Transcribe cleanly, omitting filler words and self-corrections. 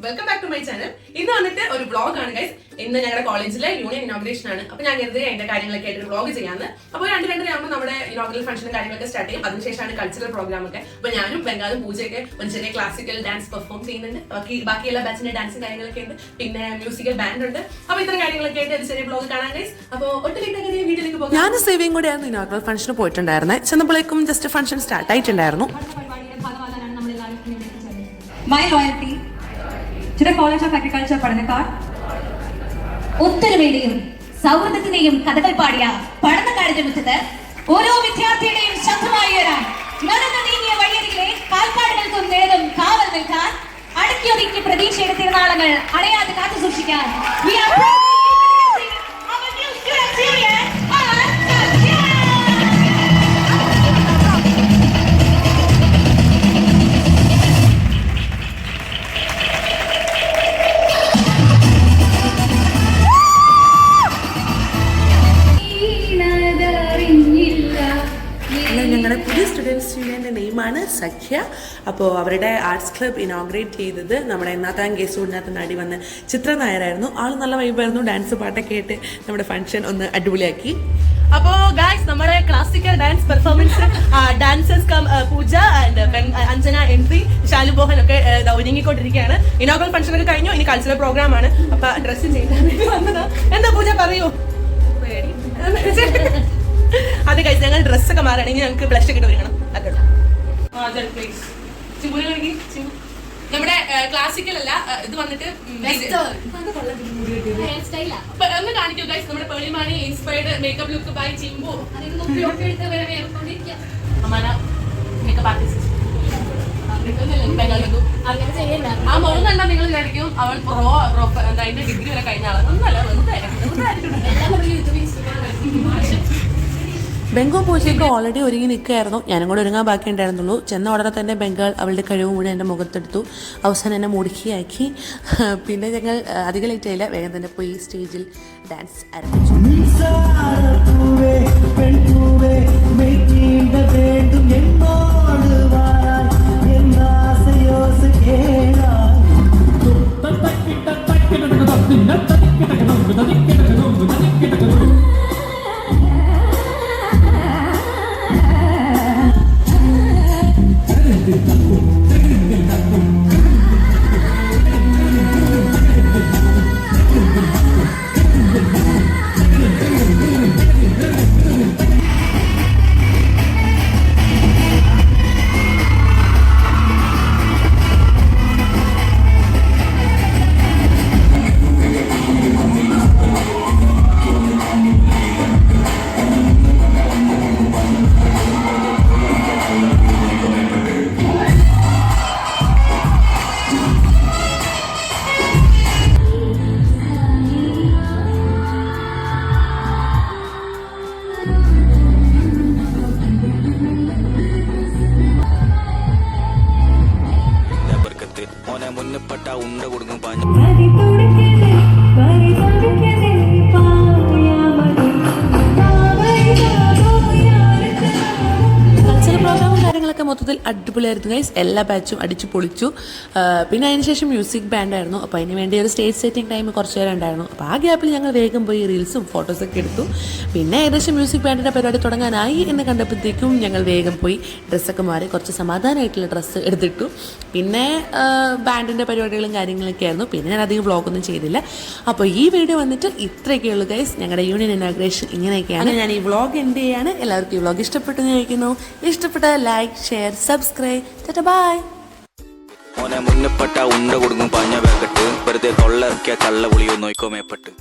Welcome back to my channel. ഇന്ന് വന്നിട്ട് ഒരു വ്ളോഗ് ആണ് ഗൈസ്. ഇന്ന് ഞങ്ങളുടെ കോളേജിലെ യൂണിയൻ ഇനോഗ്രേഷൻ ആണ്. അപ്പൊ ഞാൻ കരുതി അതിന്റെ കാര്യങ്ങളൊക്കെ ആയിട്ട് ഒരു വ്ളോഗ് ചെയ്യാന്ന്. അപ്പോൾ 2:30 ആകുമ്പോൾ നമ്മുടെ ഇനോഗ്രൽ ഫംഗ്ഷനും കാര്യങ്ങളൊക്കെ സ്റ്റാർട്ട് ചെയ്യും. അതിനുശേഷമാണ് കൾച്ചറൽ പ്രോഗ്രാം ഒക്കെ. അപ്പൊ ഞാനും ബംഗാളും പൂജയൊക്കെ ഒരു ചെറിയ ക്ലാസിക്കൽ ഡാൻസ് പെർഫോം ചെയ്യുന്നുണ്ട്. ബാക്കിയുള്ള ബാച്ചിന്റെ ഡാൻസും കാര്യങ്ങളൊക്കെ ഉണ്ട്. പിന്നെ മ്യൂസിക്കൽ ബാൻഡ് ഉണ്ട്. അപ്പൊ ഇത്തരം കാര്യങ്ങളൊക്കെ ആയിട്ട് ഒരു ചെറിയ വ്ളോഗ് കാണാൻ ഗൈസ്. അപ്പോൾ ഒട്ടുമിക്ക വീട്ടിലേക്ക് പോകാം. ഞാൻ സേവിയും കൂടെയായിരുന്നു ഇനോഗ്രൽ ഫംഗ്ഷന് പോയിട്ടുണ്ടായിരുന്നത്. ചെന്നപ്പോഴേക്കും ജസ്റ്റ് ഫംഗ്ഷൻ സ്റ്റാർട്ട് ആയിട്ടുണ്ടായിരുന്നു. My loyalty to the College of Agriculture പഠനക്കാർ ഒത്തൊരുമയുടെയും സൗഹൃദത്തിന്റെയും കഥകൾ പാടിയ പഠനക്കാരുടെ മുറ്റത്ത് ഓരോ വിദ്യാർത്ഥിയുടെയും ശബ്ദമായി വരാൻ നടന്നു നീങ്ങിയ വഴിയരികിലെ കാൽപ്പാടുകൾക്കും നിഴലും കാവൽ നിൽക്കാൻ അടക്കിയൊതുക്കി പ്രതീക്ഷയുടെ തിരുനാളങ്ങൾ അടയാതെ കാത്തു സൂക്ഷിക്കാൻ ഞങ്ങളുടെ പുതിയ സ്റ്റുഡൻസ് യൂണിയൻ്റെ നെയിമാണ് സഖ്യ. അപ്പോൾ അവരുടെ ആർട്സ് ക്ലബ് ഇനോഗ്രേറ്റ് ചെയ്തത് നമ്മുടെ എന്നാത്താൻ കേസൂടിനകത്ത് നടി വന്ന് ചിത്ര നായരായിരുന്നു. ആൾ നല്ല വൈബായിരുന്നു. ഡാൻസ് പാട്ടൊക്കെ ആയിട്ട് നമ്മുടെ ഫംഗ്ഷൻ ഒന്ന് അടിപൊളിയാക്കി. അപ്പോൾ ഗൈസ് നമ്മുടെ classical dance performance dancers come puja and Anjana entry ശാലുമോഹൻ ഒക്കെ ഒരുങ്ങിക്കൊണ്ടിരിക്കുകയാണ്. ഇനോഗ്രൽ ഫംഗ്ഷൻ ഒക്കെ കഴിഞ്ഞു. ഇനി കൾച്ചറൽ പ്രോഗ്രാം ആണ്. അപ്പൊ ഡ്രസ്സ് ചെയ്യാൻ വേണ്ടി വന്നതാ. എന്താ പൂജ പറയൂ. അത് കഴിച്ച് ഞങ്ങൾ ഡ്രസ്സൊക്കെ മാറുകയാണെങ്കിൽ ഞങ്ങൾക്ക് ബ്ലഷ് ഒക്കെ ഒരുങ്ങണം. നമ്മുടെ ക്ലാസിക്കൽ അല്ല, ഇത് വന്നിട്ട് ഒന്ന് കാണിക്കൂ ഗൈസ്. നമ്മുടെ Pearle Maaney inspired makeup look by Chimbu. Makeup artist ആ മോള് കണ്ടാ നിങ്ങൾ വിചാരിക്കും അവൾ അതിന്റെ ഡിഗ്രി വരെ കഴിഞ്ഞ ആളാണ്. ഒന്നല്ല, ബംഗാൾ പൂജയൊക്കെ ഓൾറെഡി ഒരുങ്ങി നിൽക്കുകയായിരുന്നു. ഞാനും കൂടെ ഒരുങ്ങാൻ ബാക്കി ഉണ്ടായിരുന്നുള്ളൂ. ചെന്ന ഉടനെ തന്നെ ബംഗാൾ അവളുടെ കഴിവും കൂടി എൻ്റെ മുഖത്തെടുത്തു. അവസാനം എന്നെ മുടുക്കിയാക്കി. പിന്നെ ഞങ്ങൾ അധികം ലേറ്റ് ആയില്ല, വേഗം തന്നെ പോയി സ്റ്റേജിൽ ഡാൻസ് ആരംഭിച്ചു. മുന്നപ്പെട്ട ഉണ്ട കൊടുക്കും പാഞ്ഞ കാര്യങ്ങളൊക്കെ മൊത്തത്തിൽ അടിപൊളിയായിരുന്നു ഗൈസ്. എല്ലാ ബാച്ചും അടിച്ചു പൊളിച്ചു. പിന്നെ അതിനുശേഷം മ്യൂസിക് ബാൻഡായിരുന്നു. അപ്പോൾ അതിന് വേണ്ടി ഒരു സ്റ്റേജ് സെറ്റിംഗ് ടൈം കുറച്ച് നേരം ഉണ്ടായിരുന്നു. അപ്പോൾ ആ ഗ്യാപ്പിൽ ഞങ്ങൾ വേഗം പോയി റീൽസും ഫോട്ടോസൊക്കെ എടുത്തു. പിന്നെ ഏകദേശം മ്യൂസിക് ബാൻഡിൻ്റെ പരിപാടി തുടങ്ങാനായി എന്ന് കണ്ടപ്പോഴത്തേക്കും ഞങ്ങൾ വേഗം പോയി ഡ്രസ്സൊക്കെ മാറി കുറച്ച് സമാധാനമായിട്ടുള്ള ഡ്രസ്സ് എടുത്തിട്ടു. പിന്നെ ബാൻഡിൻ്റെ പരിപാടികളും കാര്യങ്ങളൊക്കെ ആയിരുന്നു. പിന്നെ ഞാൻ അധികം വ്ളോഗൊന്നും ചെയ്തില്ല. അപ്പോൾ ഈ വീഡിയോ വന്നിട്ട് ഇത്രയൊക്കെയുള്ളൂ ഗൈസ്. ഞങ്ങളുടെ യൂണിയൻ ഇനോഗ്രേഷൻ ഇങ്ങനെയൊക്കെയാണ്. ഞാൻ ഈ വ്ളോഗ് എൻ്റെ ചെയ്യാണ്. എല്ലാവർക്കും ഈ വ്ളോഗ് ഇഷ്ടപ്പെട്ടെന്ന് ചോദിക്കുന്നു. ഇഷ്ടപ്പെട്ട ലൈക്ക്, ഷെയർ, സബ്സ്ക്രൈബ്. ബൈ. മുന്നപ്പെട്ട ഉണ്ട കൊടുക്കും പാഞ്ഞ പാക്കട്ട് വെറുതെ തൊള്ളറക്കിയ കള്ള പുളിയോ നോക്കോ മേപ്പെട്ട്.